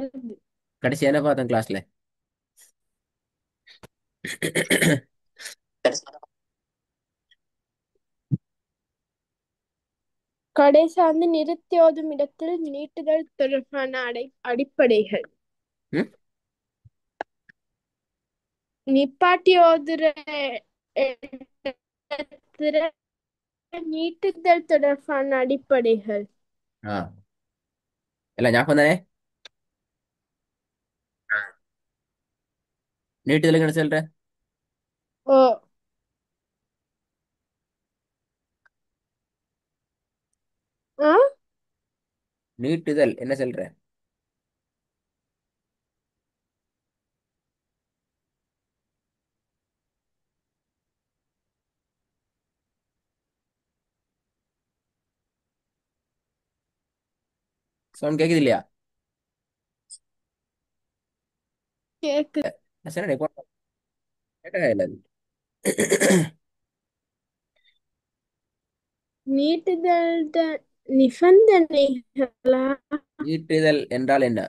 வருது. கடைசி என்ன பார்த்தேன் கிளாஸ்ல? கடைசியா வந்து நிறுத்தியோதும் இடத்தில் நீட்டுதல் தொடர்பான அடிப்படைகள். ம்? நிப்பாட்டி ஓதுற இடத்துல நீட்டுதல் தொடர்பான அடிப்படைகள். ஆ, எல்லாம் ஞாபகம் தானே? நீட்டுதலுக்கு என்ன சொல்ற? ஓ. ஆ. நீட்டுதல் என்ன சொல்ற? சவுண்ட் கேக்குது இல்லையா? கேக்குது. நான் சொன்னேனே, கேட்டதா இல்ல அது. நீட்டுதல் நிபந்தனைகளா? நீட்டுதல் என்றால் என்ன?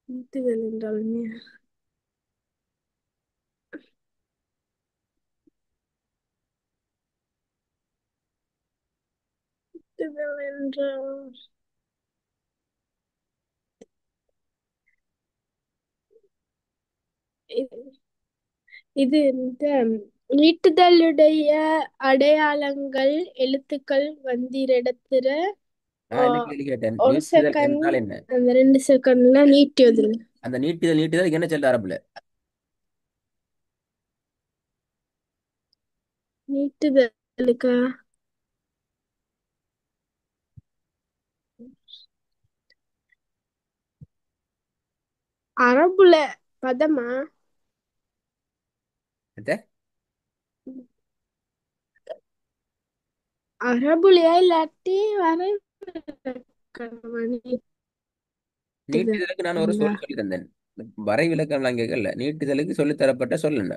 நீட்டுதல் என்றால் என்ன? நீட்டுதல் என்றால் இது இந்த நீட்டுதலுடைய அடையாளங்கள் எழுத்துக்கள் வந்திரிடத்துல நான் என்ன கேள்வி கேட்டேன்? ஒரு நீட்டுதல் செகண்ட், என்றால் என்ன? அந்த 2 செகண்ட்ல நீட்டி வந்துடும். அந்த நீட்டுதலுக்கு என்ன சொல்ற அரபுல? நீட்டுதலுக்கா? அரபுல பதமா? எத்த? அரபுலையா இல்லாட்டி நீட்டுதலுக்கு நான் ஒரு நீட்டுதல். சொல் சொல்லி தந்தேன். வரை விளக்கம்லாம் கேட்கல. நீட்டுதலுக்கு சொல்லித்தரப்பட்ட சொல் என்ன?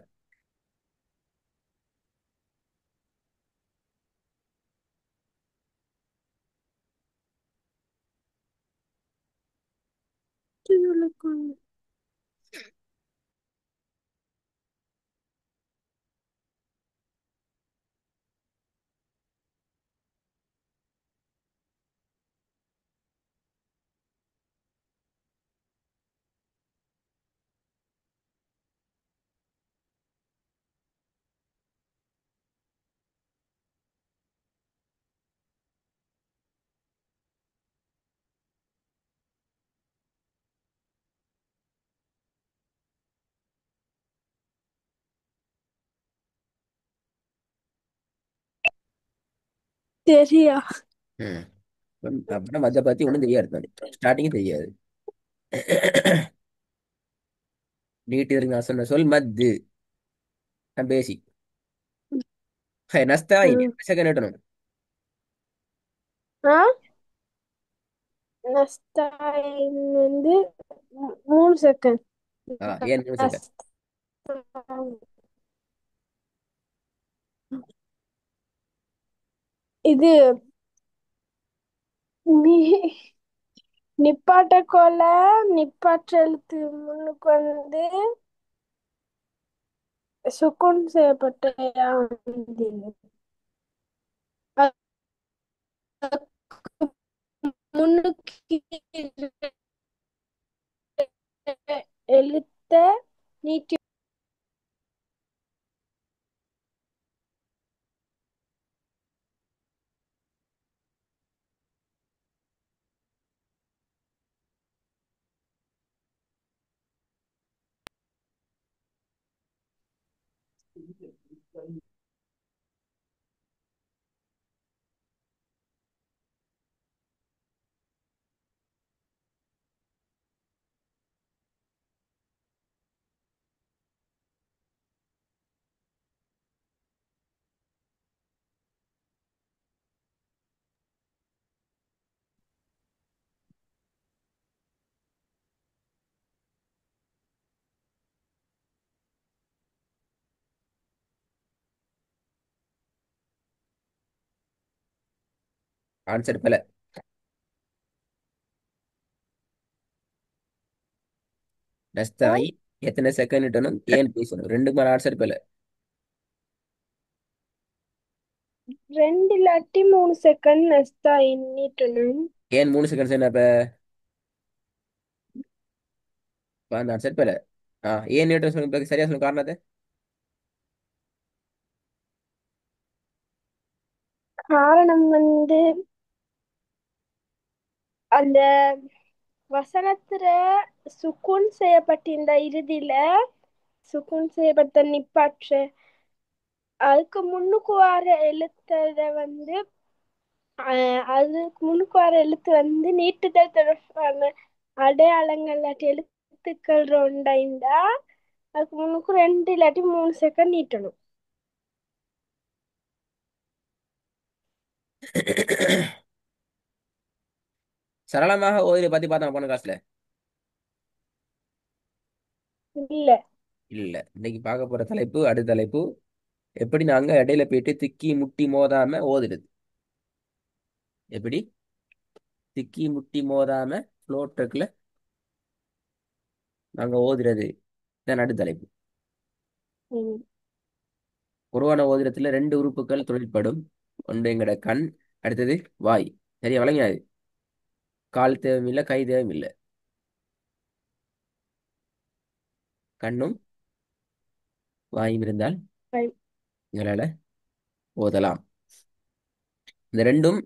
சரியா? ம். அப்புறம் அதை பத்தி ஒன்றும் தெரியாது. ஸ்டார்டிங் தெரியாது. நீட்டுதலுக்கு நான் சொன்ன சொல் மத்து. பேசிக். நஸ்தாயின் ம். செகண்ட் எட்டணும். ஆ. நஸ்டாயின் வந்து 3 செகண்ட். ஏன் 3 செகண்ட்? இது நி- நிப்பாட்டக்கோல நிப்பாற்ற எழுத்து முன்னுக்கு வந்து சுக்குன் செய்யப்பட்ட முன்னுக்கு எழுத்த நீட்டி. ஆன்சர் பல. நஸ்தாயி எத்தனை செகண்ட் இட்டணும் ஏன் பேசணும் ரெண்டுக்கு மேல ஆன்சர் பல. 2 இல்லாட்டி 3 செகண்ட் நெஸ்தா எண்ணிட்டணும். ஏன் 3 செகண்ட்ஸ் என்ன இப்ப? அந்த ஆன்சர் பல. ஏன் நீட்டம் சொல்லுங்க, சரியா சொல்லுங்க காரணத்தை. காரணம் வந்து அந்த வசனத்துல சுக்குன் செய்யப்பட்டிருந்த இறுதியில சுக்குன் செய்யப்பட்ட நிப்பாற்று அதுக்கு முன்னுக்கு வர எழுத்தத வந்து அதுக்கு முன்னுக்கு வர எழுத்து வந்து நீட்டுதல் தொடர்பான அடையாளங்கள் இல்லாட்டி எழுத்துக்கள் ரெண்டாயிந்தா அதுக்கு முன்னுக்கு 2 இல்லாட்டி 3 செகண்ட் நீட்டணும். சரளமாக ஓதிரை பத்தி பார்த்தோம் போன கிளாஸ்ல. இல்ல. இல்ல, இன்னைக்கு பார்க்க போற தலைப்பு அடுத்த தலைப்பு. எப்படி நாங்க இடையில போயிட்டு திக்கி முட்டி மோதாம ஓதுறது. எப்படி திக்கி முட்டி மோதாம ஃப்ளோ ட்ரக்ல நாங்க ஓதுறது. இதான் அடுத்த தலைப்பு. ம். குர்ஆன ஓதுறதுல ரெண்டு உறுப்புகள் தொழிற்படும். ஒன்று எங்கட கண், அடுத்தது வாய். சரியா வழங்கியாது. கால் தேவையும் இல்லை, கை தேவையும் இல்லை. கண்ணும் வாயும் இருந்தால் Right. எங்களால ஓதலாம். இந்த ரெண்டும்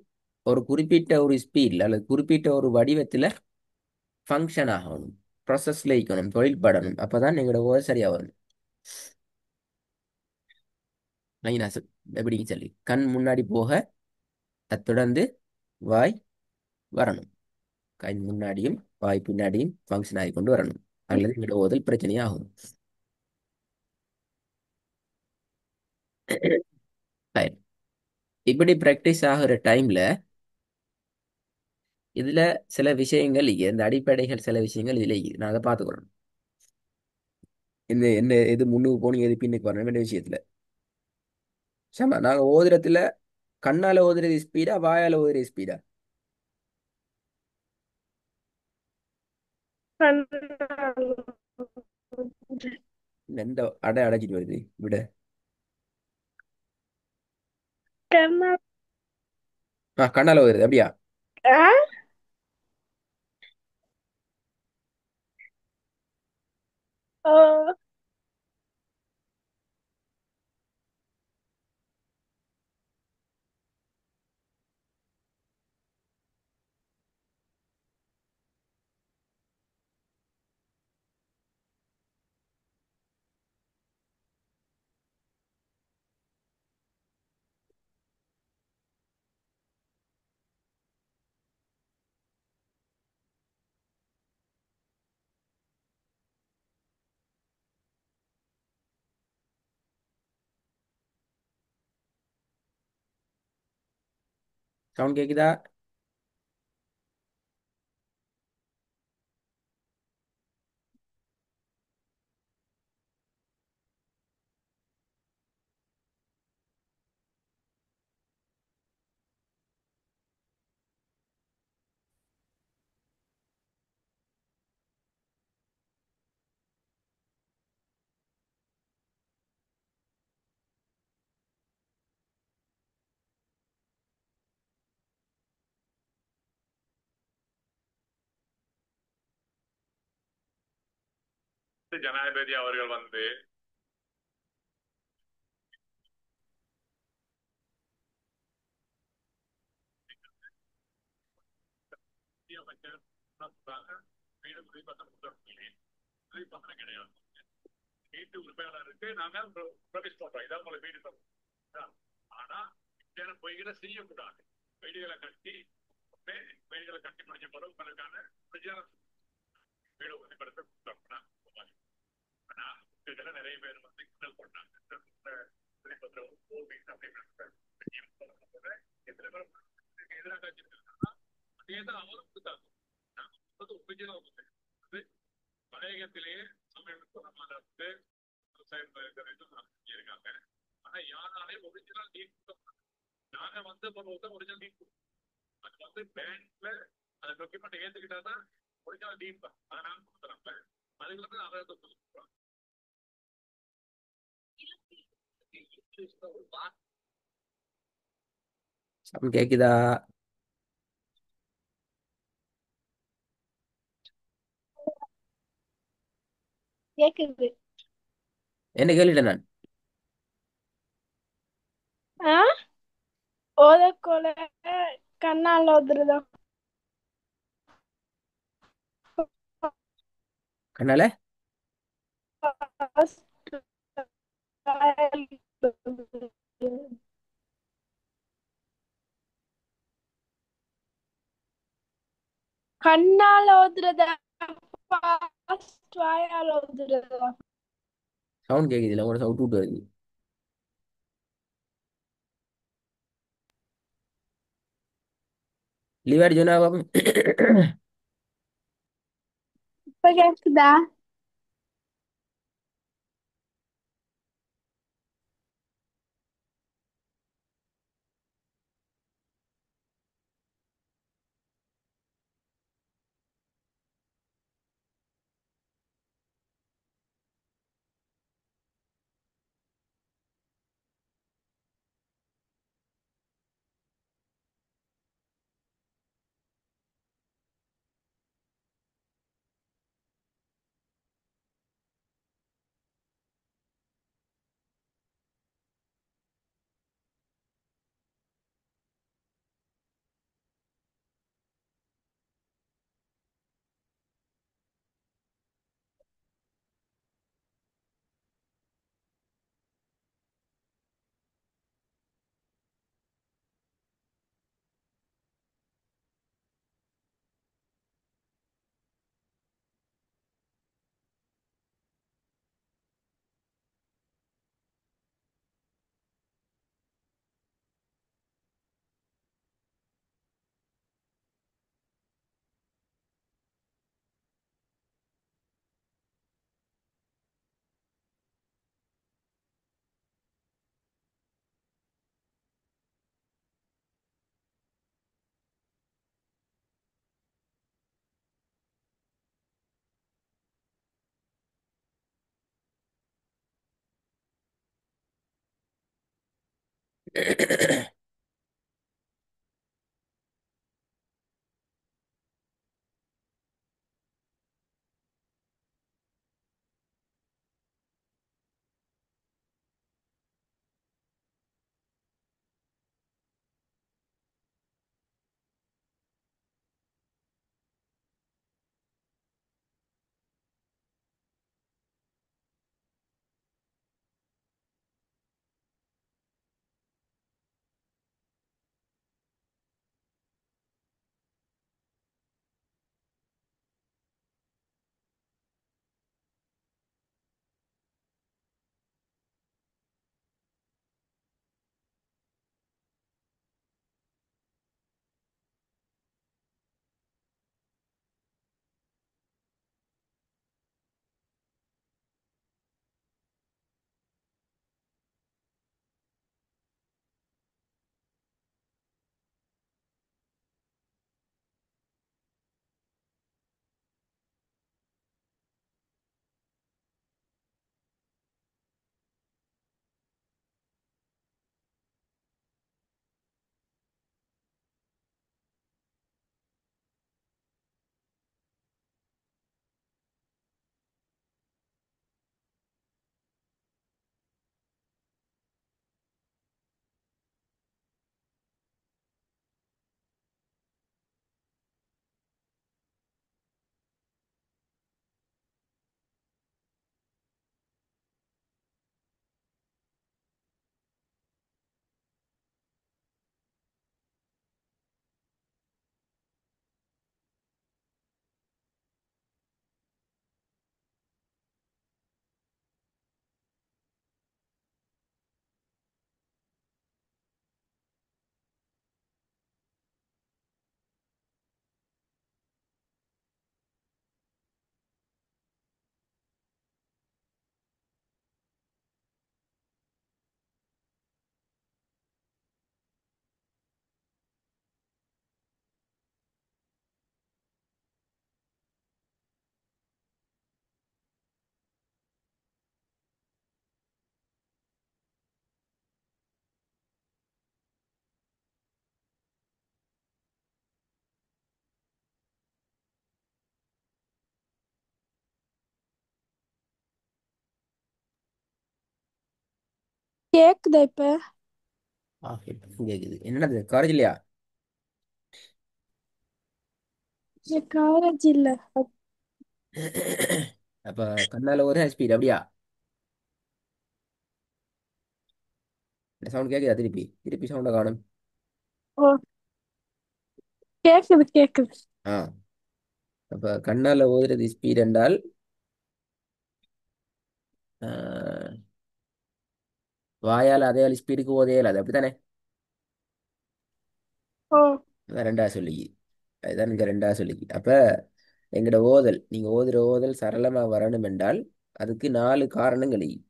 ஒரு குறிப்பிட்ட ஒரு ஸ்பீட்ல அல்லது குறிப்பிட்ட ஒரு வடிவத்துல ஃபங்க்ஷன் ஆகணும், ப்ராசஸ்ல இருக்கணும், தொழில்படணும். அப்பதான் எங்களோட ஓத சரியா வரும். லைனா எப்படின்னு சொல்லி கண் முன்னாடி போக அது தொடர்ந்து வாய் வரணும். கண் முன்னாடியும் வாய் பின்னாடியும் ஃபங்க்ஷன் ஆகி கொண்டு வரணும். அல்லது எங்களோட ஓதல் பிரச்சனையாகும். Right. இப்படி பிராக்டிஸ் ஆகுற டைம்ல இதுல சில விஷயங்கள் இந்த அடிப்படைகள் சில விஷயங்கள் இதுல நான் அதை பார்த்துக்கிறோம். இந்த என்ன எது முன்னுக்கு போகணும் எது பின்னுக்கு வரணும் என்ற விஷயத்துல. சமா நாங்க ஓதுறதுல கண்ணால ஓதுறது ஸ்பீடா வாயால ஓதுறது ஸ்பீடா? எந்த அடை அடைச்சிட்டு வருது விட? கர்ணா- கண்ணால ஓதுறது அப்படியா? ஆ? ஓ, சவுண்ட் கேக்குதா? ஜனாதிபதி அவர்கள் வந்து அமைச்சர் வீடு பத்திரம் கிடையாது. வீட்டு உரிமையாளருக்கு நாங்க ப்ரொடியூஸ் பண்றோம். இதான் உங்களை வீடு தரும். ஆனா பொய்களை செய்யக்கூடாது. வீடுகளை கட்டி வீடுகளை கட்டி முடிஞ்ச பிறகு உங்களுக்கான வீடு உரிமைப்படுத்த கொடுத்தோம்னா ஆனா இதுல நிறைய பேர் வந்து கிண்டல் பண்ணாங்க. எத்தனை பேர் எதிராக காட்சிருக்காங்கன்னா அதேதான் அவரும் கொடுத்தாங்க. பழையத்திலேயே சமயத்து இருக்காங்க. ஆனா யாராலே ஒரிஜினல் நீட் நாங்க வந்த பொருள் ஒரிஜினல் நீட் அது வந்து பேங்க்ல அந்த டாக்குமெண்ட் ஏத்துக்கிட்டா தான் ஒரிஜினல் டீப் தான் அதை நாங்கள் கொடுக்குறோம். அதுக்கு வந்து அதை கொடுக்குறோம். இங்கிலீஷ்ல ஒரு வார்த்தை சவுண்ட் கேக்குதா? கேக்குது. என்ன கேள்விட்டேன் நான்? ஆ ஓதக்கோல கண்ணால் ஓதுறதா? கண்ணால கண்ணால் ஓதுறதா fast வாயால் ஓதுறதா? சவுண்ட் கேக்குது இல்லை, உங்களோட சவுண்ட் விட்டு வருது. லிவாடி சொன்னா பாப்போம். இப்ப கேக்குதா? கேக்குதா இப்ப? இப்ப கேக்குது. என்னது காலேஜ் இல்லையா? காலேஜ் இல்ல. அப்ப கண்ணால ஒரே ஸ்பீட் அப்படியா? இந்த சவுண்ட் கேக்குதா? திருப்பி திருப்பி சவுண்ட காணும். ஓ, கேக்குது கேக்குது. ஆ அப்ப கண்ணால ஓதுறது ஸ்பீட் என்றால் ஆ, வாயால அதே ஸ்பீடுக்கு ஓதே இயலாது அப்படித்தானே? ஓ. அதான் ரெண்டாவது சொல்லி. அதுதான் இங்க ரெண்டாவது சொல்லி. அப்ப எங்கட ஓதல் நீங்க ஓதுற ஓதல் சரளமா வரணும் என்றால் அதுக்கு 4 காரணங்கள் இருக்கு.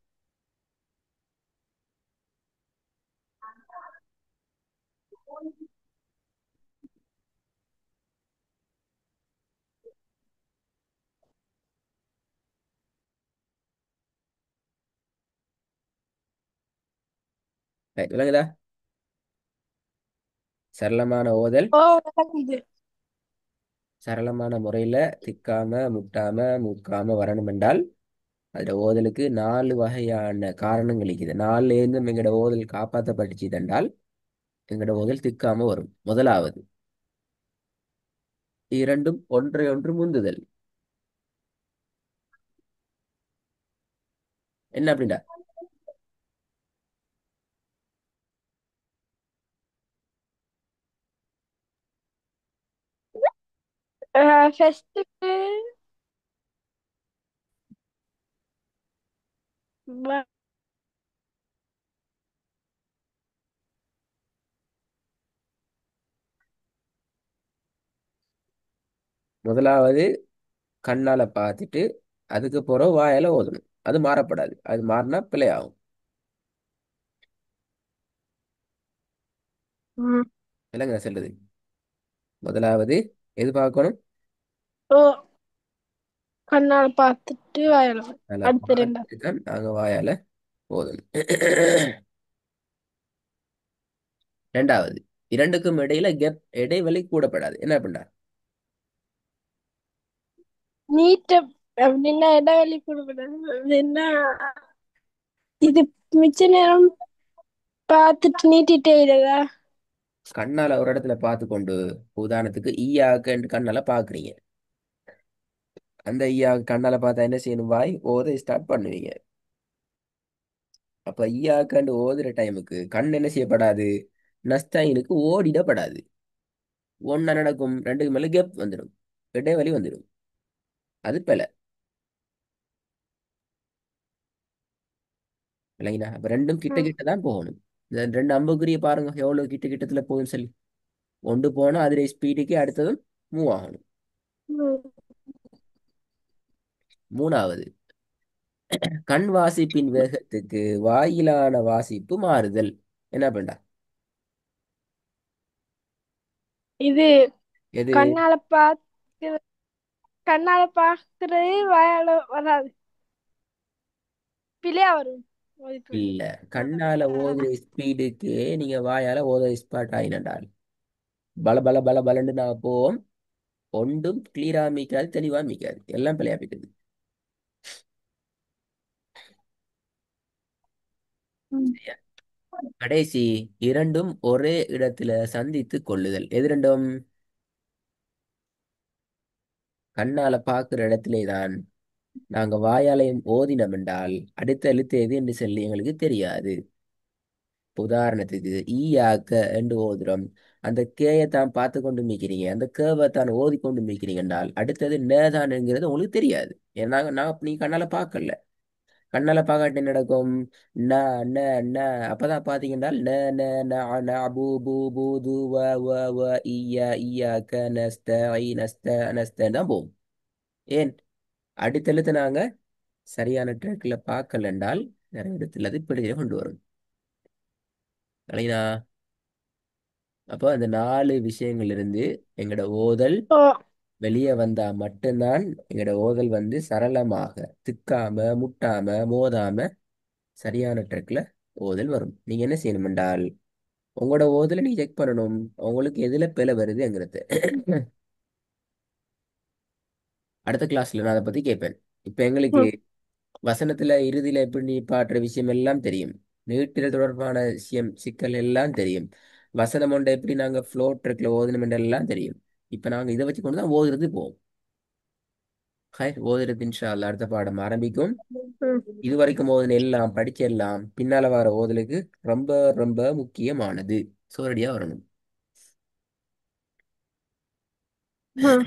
ரைட், விளங்குதா? சரளமான ஓதல் ஓ, விளங்குது. சரளமான முறையில திக்காம முட்டாம முக்காம வரணும் என்றால் அதுல ஓதலுக்கு 4 வகையான காரணங்கள் இருக்குது. 4ல இருந்தும் எங்கட ஓதல் காப்பாற்றப்பட்டுச்சு என்றால் எங்கட ஓதல் திக்காம வரும். முதலாவது, இரண்டும் ஒன்றை ஒன்று முந்துதல். என்ன அப்படின்டா? ஃபர்ஸ்ட்டுக்கு முதலாவது கண்ணால பார்த்துட்டு அதுக்கு பிறகு வாயால ஓதணும். அது மாறப்படாது. அது மாறினா பிழையாகும். இல்லைங்க சொல்லுது. முதலாவது எது பார்க்கணும்? ஓ, கண்ணால பார்த்துட்டு வாயலாம். நல்லா அடுத்த ரெண்டா? பார்த்துட்டு தான் நாங்க வாயால ஓதணும். ரெண்டாவது, இரண்டுக்கும் இடையில கேப் இடைவெளி கூடப்படாது. என்ன பண்ணா? நீட்ட அப்படின்னா இடைவெளி கொடுக்கூடாது. அது என்ன, இது மிச்ச நேரம் பார்த்துட்டு நீட்டிட்டே இல்லையா? கண்ணால ஒரு இடத்துல பார்த்து கொண்டு உதாரணத்துக்கு ஈயாக்கன்னு கண்ணால பாக்குறீங்க. அந்த ஈயா கண்ணால பார்த்தா என்ன செய்யணும்? வாய் ஓத ஸ்டார்ட் பண்ணுவீங்க. அப்ப ஈயாக்கண்டு ஓதுற டைமுக்கு கண் என்ன செய்யப்படாது? நஸ்தாயினுக்கு ஓடிடப்படாது. ஒன்னா நடக்கும், ரெண்டுக்கு மேல கேப் வந்துடும், இடைவெளி வந்துடும். அது பிழை. இல்லைங்களா? அப்ப ரெண்டும் கிட்ட ம். கிட்ட தான் போகணும். இந்த ரெண்டு அம்புக்குரிய பாருங்க எவ்வளவு கிட்ட கிட்டத்துல போகுதுன்னு சொல்லி. ஒன்று போனா அதிலே ஸ்பீடுக்கு அடுத்ததும் மூவ் ஆகணும். ம். மூணாவது, கண் வாசிப்பின் வேகத்துக்கு வாயிலான வாசிப்பு மாறுதல். என்ன பண்ணா? இது எது? கண்ணால பார்த்து கண்ணால பார்க்கறது வாயால வராது, பிள்ளையா வரும். மதிப்பு. இல்ல, கண்ணால ஓதுற ஸ்பீடுக்கு நீங்க வாயால ஓத ஸ்பாட் ஆயினண்டால் பல பல பல பலன்னு நான் போவோம். ஒன்றும் கிளியரா மிக்காது, தெளிவா மிக்காது, எல்லாம் பிழையா போயிட்டது. ம். சரியா? கடைசி, இரண்டும் ஒரே இடத்துல சந்தித்து கொள்ளுதல். எது ரெண்டும்? கண்ணால பார்க்கிற இடத்திலே தான் நாங்க வாயாலயம் ஓதினம் என்றால் அடுத்த எழுத்து எது என்று சொல்லி எங்களுக்கு தெரியாது. இப்ப உதாரணத்துக்கு ஈயாக்க என்று ஓதுறோம். அந்த கேயை தான் பார்த்து கொண்டு மிக்கிறீங்க, அந்த கேவை தான் ஓதி கொண்டு மிக்கிறீங்க என்றால் அடுத்தது நேதான்ங்கிறது உங்களுக்கு தெரியாது. ஏன்னா நான் நீ கண்ணால பார்க்கல. கண்ணால பார்க்காட்டி என்ன நடக்கும்? ந ந ந அப்பதான் பாத்தீங்கன்னா ந ந ந ந பூ பூ பூ து வ வ வ ஈயா ஈயா க நஸ்த ஐ நஸ்த நஸ்தன்னு தான் போகும். ஏன்? அடுத்த எழுத்து நாங்க சரியான ட்ராக்ல பார்க்கல என்றால் நிறைய இடத்துல அது பிழையை கொண்டு வரும். இல்லைங்களா? அப்போ அந்த 4 விஷயங்கள் இருந்து எங்களோட ஓதல் ஓ. வெளியே வந்தா மட்டும்தான் எங்களோட ஓதல் வந்து சரளமாக திக்காம முட்டாம மோதாம சரியான ட்ராக்ல ஓதல் வரும். நீங்க என்ன செய்யணும் என்றால் உங்களோட ஓதலை நீங்க செக் பண்ணணும், உங்களுக்கு எதுல பிழை வருதுங்கிறது. அடுத்த கிளாஸ்ல நான் அதை பத்தி கேட்பேன். இப்ப எங்களுக்கு ம். வசனத்துல இறுதியில எப்படி நீ பாடுற விஷயம் எல்லாம் தெரியும். நீட்டில் தொடர்பான சிக்கல் எல்லாம் தெரியும். வசனம் ஒன்றை எப்படி நாங்க ஃப்ளோட் ட்ரெக்ல ஓதணும் எல்லாம் தெரியும். இப்ப நாங்க இதை வச்சு கொண்டு தான் ஓதுறது போவோம். ஹாய், ஓதுறது இன்ஷா அல்லாஹ் அடுத்த பாடம் ஆரம்பிக்கும். இது வரைக்கும் ஓதுன எல்லாம் படிச்செல்லாம் பின்னால வர ஓதலுக்கு ரொம்ப ரொம்ப முக்கியமானது. சோரடியா வரணும். ம்.